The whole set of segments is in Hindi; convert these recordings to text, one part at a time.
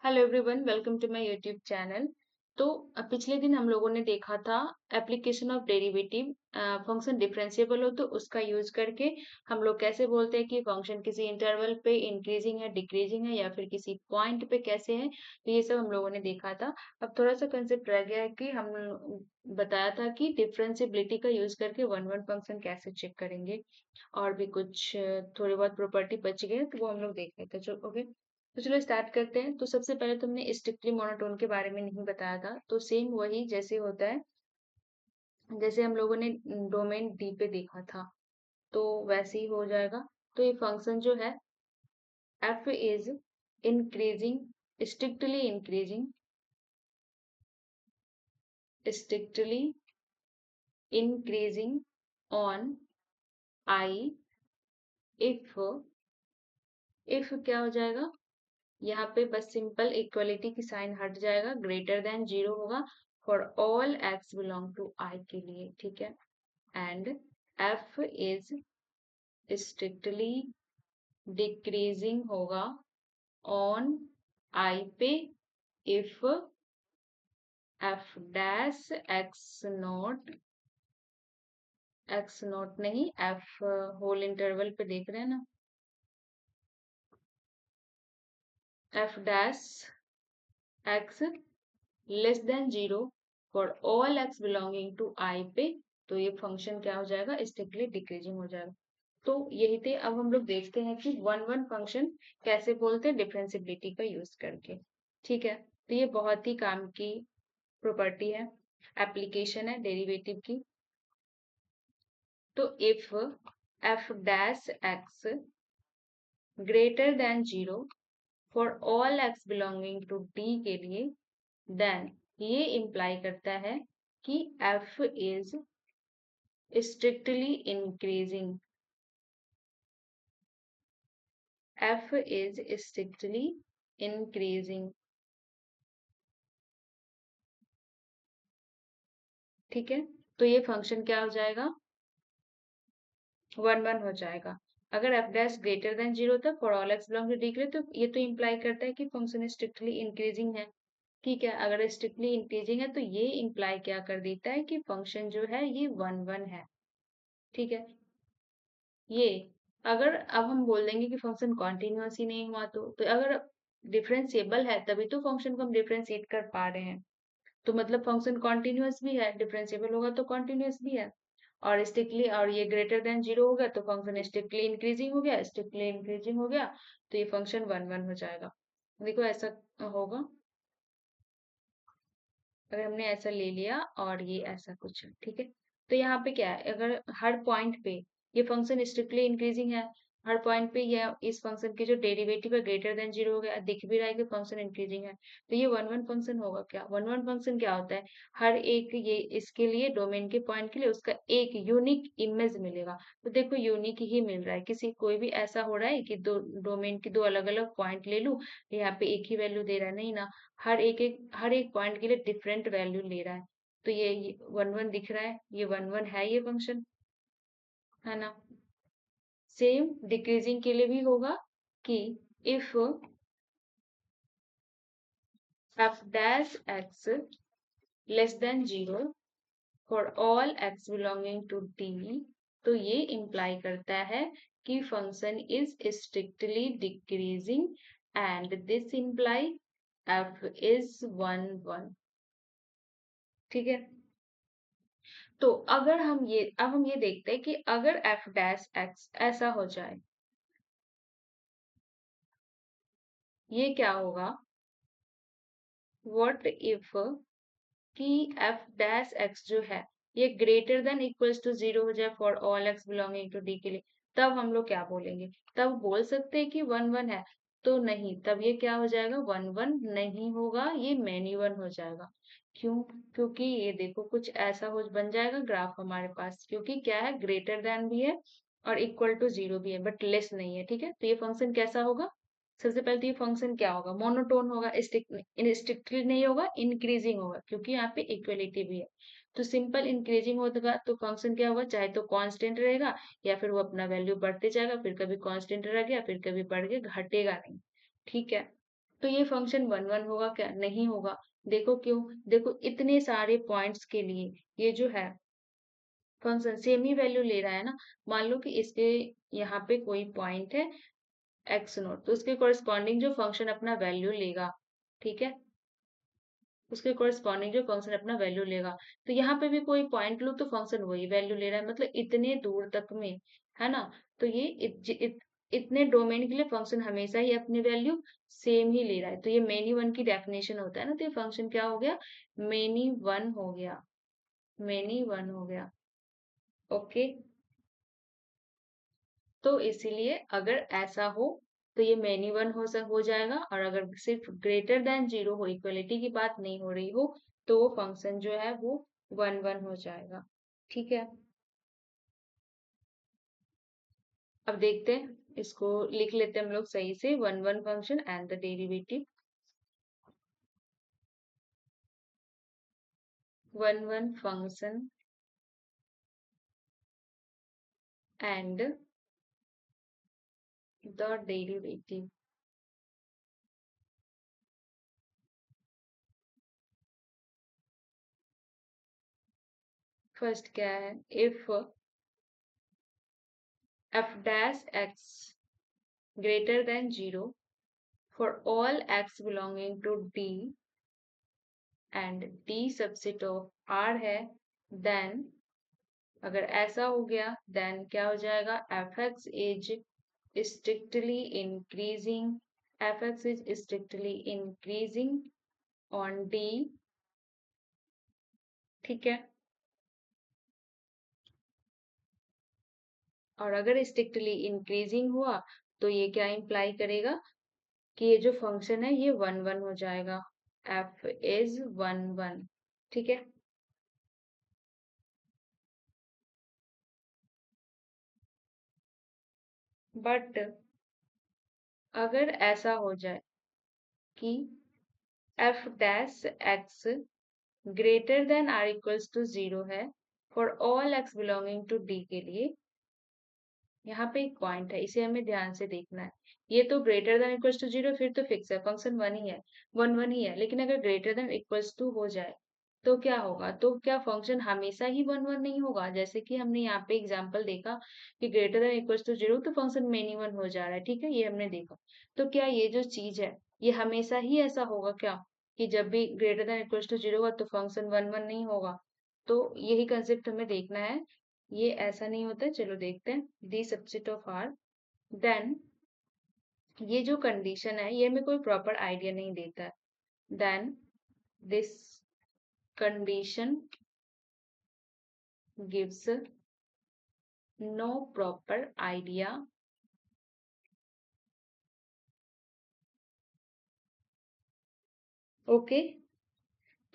Hello everyone, welcome to my YouTube channel. तो पिछले दिन हम लोगों ने देखा था application of derivative. Function differentiable हो तो उसका यूज करके हम लोग कैसे बोलते हैं कि फंक्शन किसी इंटरवल पे इंक्रीजिंग है, डिक्रीजिंग है या फिर किसी पॉइंट पे कैसे है। तो ये सब हम लोगों ने देखा था। अब थोड़ा सा कंसेप्ट रह गया है कि हम बताया था कि डिफरेंशिएबिलिटी का यूज करके वन वन फंक्शन कैसे चेक करेंगे, और भी कुछ थोड़ी बहुत प्रॉपर्टी बच गए तो वो हम लोग देख लेते हैं। चलो ओके, तो चलो स्टार्ट करते हैं। तो सबसे पहले तुमने स्ट्रिक्टली मोनोटोन के बारे में नहीं बताया था, तो सेम वही जैसे होता है जैसे हम लोगों ने डोमेन डी पे देखा था, तो वैसे ही हो जाएगा। तो ये फंक्शन जो है F is increasing, strictly increasing, strictly increasing on I if क्या हो जाएगा, यहाँ पे बस सिंपल इक्वलिटी की साइन हट जाएगा, ग्रेटर देन जीरो होगा for all x belong to I के लिए, ठीक है। And f is strictly decreasing होगा ऑन आई पे if f dash x not नहीं, एफ होल इंटरवल पे देख रहे हैं ना, f dash x less than zero for all x belonging to I पे, तो ये फंक्शन क्या हो जाएगा, स्ट्रिक्टली डिक्रीजिंग हो जाएगा। तो यही थे। अब हम लोग देखते हैं कि वन वन फंक्शन कैसे बोलते हैं डिफरेंशिएबिलिटी का यूज करके, ठीक है। तो ये बहुत ही काम की प्रॉपर्टी है, एप्लीकेशन है डेरिवेटिव की। तो if f dash x greater than zero for all x belonging to D के लिए, देन ये इम्प्लाई करता है कि f is strictly increasing, f is strictly increasing, ठीक है। तो ये फंक्शन क्या हो जाएगा, वन वन हो जाएगा। अगर f dash greater than zero था for all x belong to D के लिए, तो ये तो इम्प्लाई करता है कि फंक्शन स्ट्रिक्टली इंक्रीजिंग है, ठीक है। अगर स्ट्रिक्टली इंक्रीजिंग है तो ये इम्प्लाई क्या कर देता है कि फंक्शन जो है ये वन वन है, ठीक है। ये अगर अब हम बोल देंगे कि फंक्शन कॉन्टिन्यूअस ही नहीं हुआ, तो अगर डिफरेंशिएबल है तभी तो फंक्शन को हम डिफरेंशिएट कर पा रहे हैं। तो मतलब फंक्शन कॉन्टिन्यूअस भी है, डिफरेंशिएबल होगा तो कॉन्टिन्यूअस भी है। और स्ट्रिक्टली, और ये ग्रेटर देन जीरो हो गया तो फंक्शन स्ट्रिक्टली इंक्रीजिंग हो गया, स्ट्रिक्टली इंक्रीजिंग हो गया तो ये फंक्शन वन वन हो जाएगा। देखो ऐसा होगा, अगर हमने ऐसा ले लिया और ये ऐसा कुछ, ठीक है। तो यहाँ पे क्या है, अगर हर पॉइंट पे ये फंक्शन स्ट्रिक्टली इंक्रीजिंग है, हर पॉइंट पे ये इस फंक्शन की जो डेरिवेटिव है ग्रेटर देन जीरो हो गया, दिख भी रहा है कि फंक्शन इंक्रीजिंग है, तो ये वन वन फंक्शन होगा। क्या वन वन फंक्शन क्या होता है, हर एक ये इसके लिए डोमेन के पॉइंट के लिए उसका एक यूनिक इमेज मिलेगा। तो देखो यूनिक ही मिल रहा है, किसी कोई भी ऐसा हो रहा है कि दो डोमेन की दो अलग अलग पॉइंट ले लूं, यहाँ पे एक ही वैल्यू दे रहा है, नहीं ना। हर एक पॉइंट के लिए डिफरेंट वैल्यू ले रहा है। तो ये वन वन दिख रहा है, ये वन वन है ये फंक्शन, है ना। सेम डिक्रीजिंग के लिए भी होगा कि if f dash x less than zero for all x belonging to D, तो ये इम्प्लाई करता है कि function is strictly decreasing and this imply f is one one, ठीक है। तो अगर हम ये देखते हैं कि अगर एफ डैश एक्स ऐसा हो जाए, ये क्या होगा, व्हाट इफ कि एफ डैश एक्स जो है ये greater than equals to zero हो जाए for all x belonging to D के लिए, तब हम लोग क्या बोलेंगे, तब बोल सकते हैं कि वन वन है। तो नहीं, तब ये क्या हो जाएगा, वन वन नहीं होगा, ये मैनी वन हो जाएगा। क्यों, क्योंकि ये देखो कुछ ऐसा हो बन जाएगा ग्राफ हमारे पास, क्योंकि क्या है, ग्रेटर देन भी है और इक्वल टू जीरो भी है बट लेस नहीं है, ठीक है। तो ये फंक्शन कैसा होगा, सबसे पहले तो ये फंक्शन क्या होगा, मोनोटोन होगा, स्ट्रिक्टली नहीं होगा, इंक्रीजिंग होगा, क्योंकि यहाँ पे इक्वलिटी भी है। तो सिंपल इंक्रीजिंग होगा तो फंक्शन क्या होगा, चाहे तो कांस्टेंट रहेगा या फिर वो अपना वैल्यू बढ़ते जाएगा, फिर कभी कांस्टेंट रह गया फिर कभी बढ़ के घटेगा नहीं, ठीक है। तो ये फंक्शन 1 1 होगा क्या? नहीं होगा। देखो क्यों? देखो इतने सारे पॉइंट्स के लिए ये जो है फंक्शन सेम ही वैल्यू ले रहा है ना। मान लो कि इसके यहाँ पे कोई पॉइंट है एक्स नोट, तो उसके कोरिस्पॉन्डिंग जो फंक्शन अपना वैल्यू लेगा, ठीक है, उसके कोरिस्पॉन्डिंग जो फंक्शन अपना वैल्यू लेगा, तो यहाँ पे भी कोई पॉइंट लो तो फंक्शन वही वैल्यू ले रहा है, मतलब इतने दूर तक में, है ना। तो ये इतने डोमेन के लिए फंक्शन हमेशा ही अपनी वैल्यू सेम ही ले रहा है। तो ये मेनी वन की डेफिनेशन होता है ना, तो ये फंक्शन क्या हो गया? मेनी वन हो गया, मेनी वन हो गया। ओके, तो इसीलिए अगर ऐसा हो तो ये मेनी वन हो जाएगा, और अगर सिर्फ ग्रेटर देन जीरो हो, इक्वलिटी की बात नहीं हो रही हो, तो वो फंक्शन जो है वो 1 1 हो जाएगा। ठीक है, अब देखते हैं, इसको लिख लेते हैं हम लोग सही से। 1 1 function and the derivative. 1 1 function and the derivative. First क्या है? If f dash x greater than 0 for all x belonging to D and D subset of R है, देन अगर ऐसा हो गया देन क्या हो जाएगा? fx is strictly increasing, fx is strictly increasing on D। ठीक है, और अगर स्ट्रिक्टली इंक्रीजिंग हुआ तो ये क्या इंप्लाई करेगा कि ये जो फंक्शन है ये 1 1 हो जाएगा। f is 1 1। ठीक है, बट अगर ऐसा हो जाए कि f dash x greater than or equals to 0 है for all x belonging to D के लिए, यहाँ पे एक पॉइंट है, इसे हमें ध्यान से देखना है। ये तो ग्रेटर देन इक्वल्स टू 0 फिर तो फिक्स है, फंक्शन 1 ही है, 1 1 ही है। लेकिन अगर ग्रेटर देन इक्वल्स टू हो जाए तो क्या होगा? तो क्या फंक्शन हमेशा ही 1 1 नहीं होगा? जैसे कि हमने यहाँ पे एग्जांपल देखा कि ग्रेटर देन इक्वल्स टू 0 तो फंक्शन मेनी वन हो जा रहा है, ठीक है, ये हमने देखा। तो क्या ये जो चीज है ये हमेशा ही ऐसा होगा क्या, कि जब भी ग्रेटर देन इक्वल्स टू 0 होगा तो फंक्शन 1 1 नहीं होगा? तो यही कंसेप्ट हमें देखना है, ये ऐसा नहीं होता है। चलो देखते हैं, the subset of R, then ये जो कंडीशन है ये हमें कोई प्रॉपर आइडिया नहीं देता है। Then this condition gives no proper idea okay.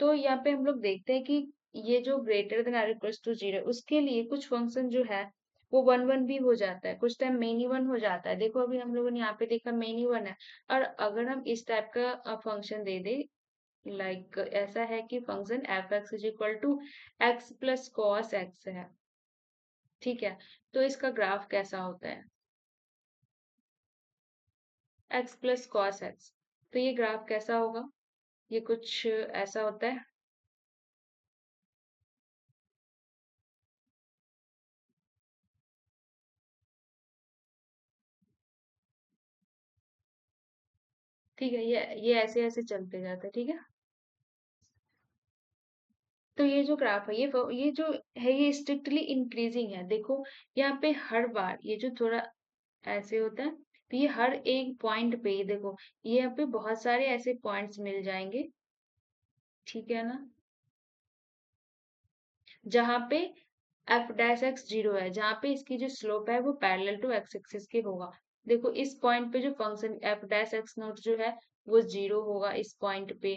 तो यहाँ पे हम लोग देखते हैं कि ये जो greater than or equals to 0 उसके लिए कुछ फंक्शन जो है वो 1 1 भी हो जाता है, कुछ टाइम मेनी वन हो जाता है। देखो अभी हम लोगों ने यहाँ पे देखा मेनी वन है, और अगर हम इस टाइप का फंक्शन दे दे, लाइक ऐसा है कि function f x is equal to x plus cos x है, ठीक है, तो इसका ग्राफ कैसा होता है? एक्स प्लस कॉस एक्स, तो ये ग्राफ कैसा होगा? ये कुछ ऐसा होता है। ठीक है, ये ऐसे ऐसे चलते जाता है, ठीक है। तो ये जो ग्राफ है ये जो है ये स्ट्रिक्टली इंक्रीजिंग है। देखो यहाँ पे हर बार ये जो थोड़ा ऐसे होता है, तो ये हर एक पॉइंट पे ये देखो, ये यहाँ पे बहुत सारे ऐसे पॉइंट्स मिल जाएंगे, ठीक है ना, जहाँ पे एफ डैश एक्स 0 है, जहाँ पे इसकी जो स्लोप है वो पैरेलल टू एक्स एक्सिस के होगा। देखो इस पॉइंट पे जो function F dash x note जो है वो 0 होगा इस पॉइंट पे,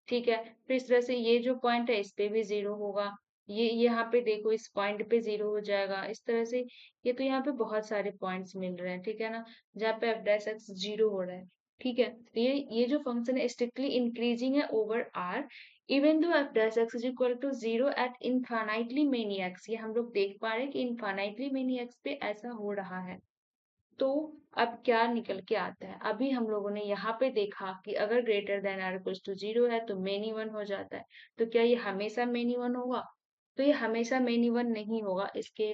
ठीक है। फिर इस तरह से ये जो पॉइंट है इस पे भी 0 होगा, ये यहाँ पे देखो इस पॉइंट पे 0 हो जाएगा, इस तरह से। ये तो यहाँ पे बहुत सारे पॉइंट्स मिल रहे हैं, ठीक है ना, जहाँ पे एफ डैश एक्स 0 हो रहा है, ठीक है। तो ये जो फंक्शन है स्ट्रिक्टली इंक्रीजिंग है over R, even though f dash x is equal to 0 at infinitely many x. ये हम लोग देख पा रहे हैं कि इनफाइनाइटली मेनी एक्स पे ऐसा हो रहा है, तो अब क्या निकल के आता है, अभी हम लोगों ने यहाँ पे देखा कि अगर greater than or equals to 0 है तो मेनी वन हो जाता है। तो क्या ये हमेशा मेनी वन होगा? तो ये हमेशा मेनी वन नहीं होगा। इसके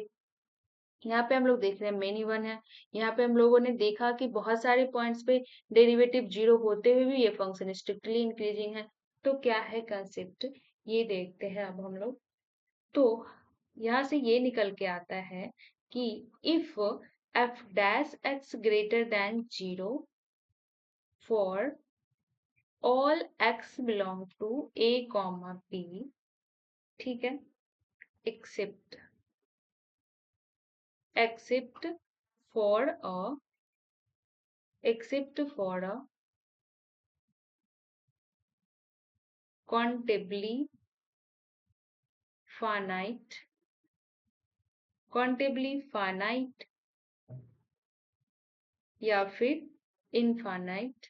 यहाँ पे हम लोग देख रहे हैं मेनी वन है। यहाँ पे हम लोगों ने देखा कि बहुत सारे पॉइंट्स पे डेरिवेटिव 0 होते हुए भी ये फंक्शन स्ट्रिक्टली इंक्रीजिंग है। तो क्या है कंसेप्ट, ये देखते हैं अब हम लोग। तो यहाँ से ये निकल के आता है कि if f dash x greater than 0 for all x belong to a comma b, ठीक है, except except for a except for a countably finite या फिर इनफाइनाइट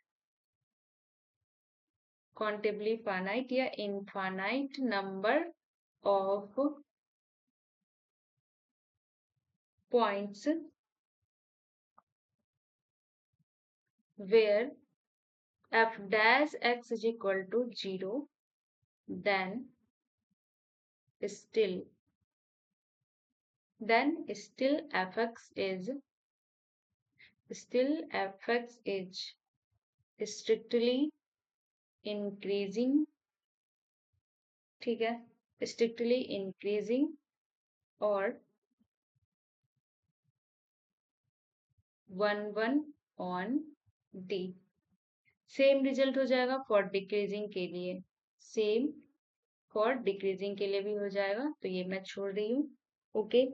countably finite या infinite number of points where f dash x is equal to 0, then still fx is strictly increasing, ठीक है, strictly increasing और 1 on d। सेम रिजल्ट हो जाएगा फॉर डिक्रीजिंग के लिए, सेम फॉर डिक्रीजिंग के लिए भी हो जाएगा, तो ये मैं छोड़ रही हूँ। ओके,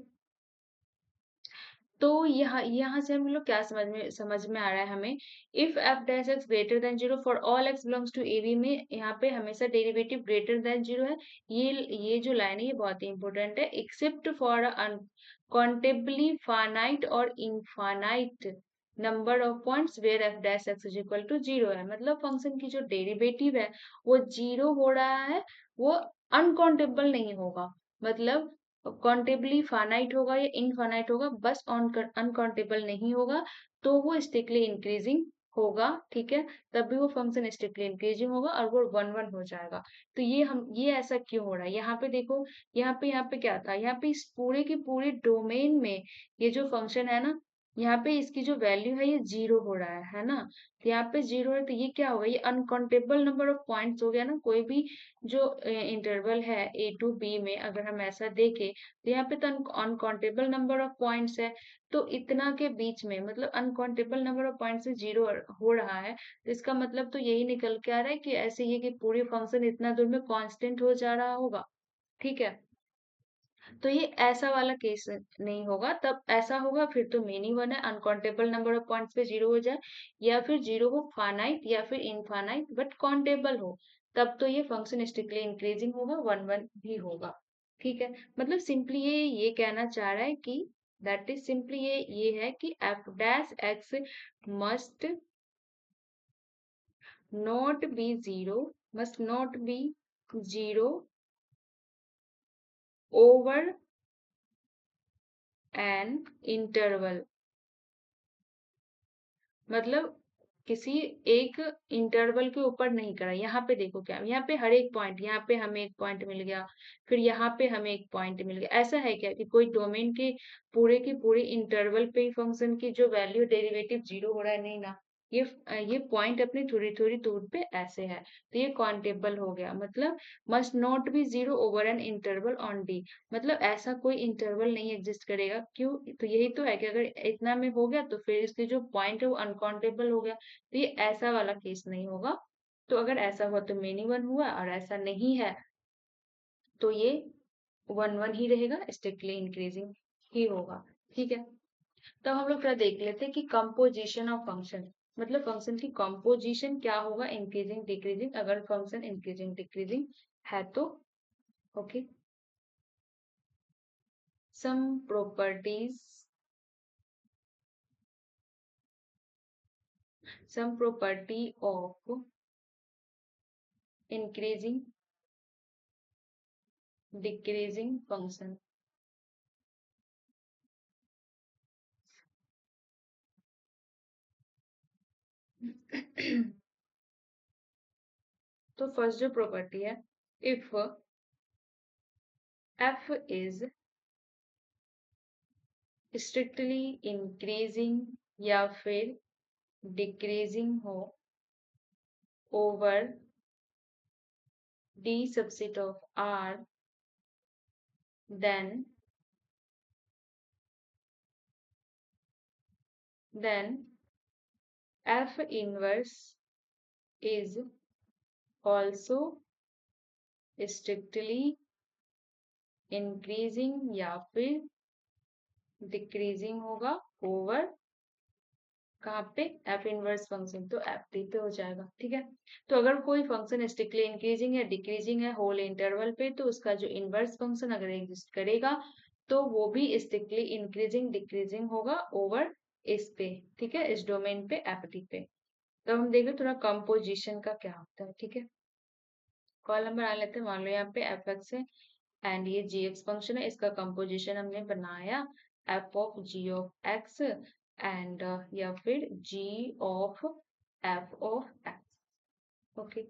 तो यहाँ से हम लोग क्या समझ में आ रहा है हमें, if f dash x greater than 0 for all x belongs to a b में यहाँ पे हमेशा डेरिवेटिव ग्रेटर देन 0 है। ये जो लाइन है ये बहुत ही इंपॉर्टेंट है। एक्सेप्ट फॉर अनकाउंटेबली फाइनाइट और infinite number of points where f dash x is equal to 0 है, मतलब फंक्शन की जो डेरिवेटिव है वो 0 हो रहा है, वो अनकाउंटेबल नहीं होगा, मतलब काउंटेबली फाइनाइट होगा या इनफाइनाइट होगा, बस अनकाउंटेबल नहीं होगा, तो वो स्ट्रिक्टली इंक्रीजिंग होगा, ठीक है, तब भी वो फंक्शन स्ट्रिक्टली इंक्रीजिंग होगा और वो 1 1 हो जाएगा। तो ये ऐसा क्यों हो रहा है, यहाँ पे देखो, यहाँ पे क्या था, यहाँ पे इस पूरे के पूरे डोमेन में ये जो फंक्शन है ना, यहाँ पे इसकी जो वैल्यू है ये 0 हो रहा है ना, तो यहाँ पे 0 है, तो ये क्या होगा, ये अनकाउंटेबल नंबर ऑफ पॉइंट्स हो गया ना। कोई भी जो इंटरवल है ए टू बी में अगर हम ऐसा देखें तो यहाँ पे तो अनकाउंटेबल नंबर ऑफ पॉइंट्स है, तो इतना के बीच में मतलब अनकाउंटेबल नंबर ऑफ पॉइंट्स से 0 हो रहा है, तो इसका मतलब तो यही निकल के आ रहा है कि ऐसे ही कि पूरी फंक्शन इतना दूर में कांस्टेंट हो जा रहा होगा, ठीक है। तो ये ऐसा वाला केस नहीं होगा, तब ऐसा होगा फिर तो मेनी वन है, अनकाउंटेबल नंबर ऑफ पॉइंट्स पे 0 हो जाए, या फिर 0 हो फाइनाइट या फिर इनफाइनाइट बट काउंटेबल हो, तब तो ये फंक्शन स्ट्रिक्टली इंक्रीजिंग होगा, 1 1 भी होगा, ठीक है। मतलब सिंपली ये कहना चाह रहा है कि दैट इज सिंपली ये है कि f dash x must not be zero must not be 0 over an interval, मतलब किसी एक इंटरवल के ऊपर नहीं करा। यहाँ पे देखो क्या, यहाँ पे हर एक पॉइंट, यहाँ पे हमें एक पॉइंट मिल गया, फिर यहाँ पे हमें एक पॉइंट मिल गया, ऐसा है क्या कि कोई डोमेन के पूरे इंटरवल पे ही फंक्शन की जो वैल्यू डेरिवेटिव 0 हो रहा है, नहीं ना। ये पॉइंट अपनी थोड़ी थोड़ी दूर पे ऐसे है, तो ये काउंटेबल हो गया। मतलब must not be 0 over an interval on D, मतलब ऐसा कोई इंटरवल नहीं एग्जिस्ट करेगा, क्यों, तो यही तो है कि अगर इतना में हो गया तो फिर इसके जो पॉइंट है वो अनकाउंटेबल हो गया, तो ये ऐसा वाला केस नहीं होगा। तो अगर ऐसा हुआ तो मेनी वन हुआ, और ऐसा नहीं है तो ये 1 1 ही रहेगा, स्ट्रिक्टली इंक्रीजिंग ही होगा, ठीक है। तो हम लोग थोड़ा देख लेते हैं कि कंपोजिशन ऑफ फंक्शन, मतलब फंक्शन की कंपोजिशन क्या होगा, इंक्रीजिंग डिक्रीजिंग, अगर फंक्शन इंक्रीजिंग डिक्रीजिंग है तो। Okay, some properties some property of increasing decreasing function, तो फर्स्ट जो प्रॉपर्टी है, if f is strictly increasing या फिर डिक्रीजिंग हो over D subset of R, then f inverse is also strictly increasing या फिर डिक्रीजिंग होगा ओवर कहाँ पे, एफ इनवर्स फंक्शन, तो एफ टी पे हो जाएगा। ठीक है, तो अगर कोई फंक्शन स्ट्रिक्टली इंक्रीजिंग या डिक्रीजिंग है होल इंटरवल पे, तो उसका जो इनवर्स फंक्शन अगर एग्जिस्ट करेगा तो वो भी स्ट्रिक्टली इंक्रीजिंग डिक्रीजिंग होगा ओवर इस पे। ठीक है, इस डोमेन पे, एफ टी पे। तो हम देखें थोड़ा कंपोजिशन का क्या होता है। ठीक है, कॉल नंबर आ लेते हैं। मान लो यहाँ पे एफ एक्स है एंड ये जी एक्स फंक्शन है, इसका कंपोजिशन हमने बनाया f of g of x and या फिर g of f of x. Okay,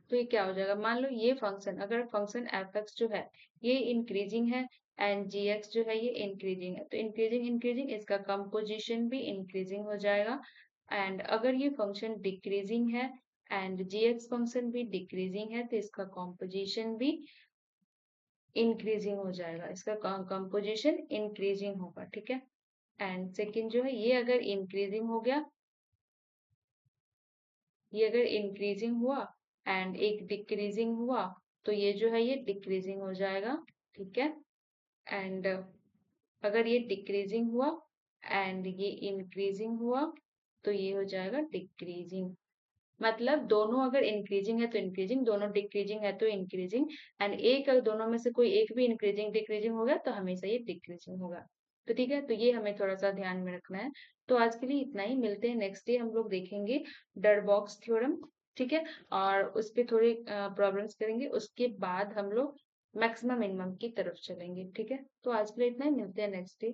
तो ये क्या हो जाएगा, मान लो ये फंक्शन, अगर फंक्शन एफ एक्स जो है ये इंक्रीजिंग है एंड जी एक्स जो है ये इंक्रीजिंग है, तो इंक्रीजिंग इंक्रीजिंग इसका कंपोजिशन भी इंक्रीजिंग हो जाएगा। एंड अगर ये फंक्शन डिक्रीजिंग है एंड जी एक्स फंक्शन भी डिक्रीजिंग है, तो इसका कंपोजिशन भी इंक्रीजिंग हो जाएगा, इसका कंपोजिशन इंक्रीजिंग होगा। ठीक है, एंड सेकंड जो है ये अगर इंक्रीजिंग हो गया, ये अगर इंक्रीजिंग हुआ एंड एक डिक्रीजिंग हुआ, तो ये जो है ये डिक्रीजिंग हो जाएगा। ठीक है, एंड अगर ये डिक्रीजिंग हुआ एंड ये इंक्रीजिंग हुआ, तो ये हो जाएगा डिक्रीजिंग। मतलब दोनों अगर इंक्रीजिंग है तो इंक्रीजिंग, दोनों डिक्रीजिंग है तो इंक्रीजिंग, एंड एक अगर दोनों में से कोई एक भी इंक्रीजिंग डिक्रीजिंग हो गया तो हमेशा ये डिक्रीजिंग होगा। तो ठीक है, तो ये हमें थोड़ा सा ध्यान में रखना है। तो आज के लिए इतना ही, मिलते हैं नेक्स्ट डे, हम लोग देखेंगे डर बॉक्स थ्योरम। ठीक है, और उस पर थोड़ी प्रॉब्लम्स करेंगे, उसके बाद हम लोग मैक्सिमम मिनिमम की तरफ चलेंगे। ठीक है, तो आज के लिए इतना ही, मिलते हैं नेक्स्ट डे।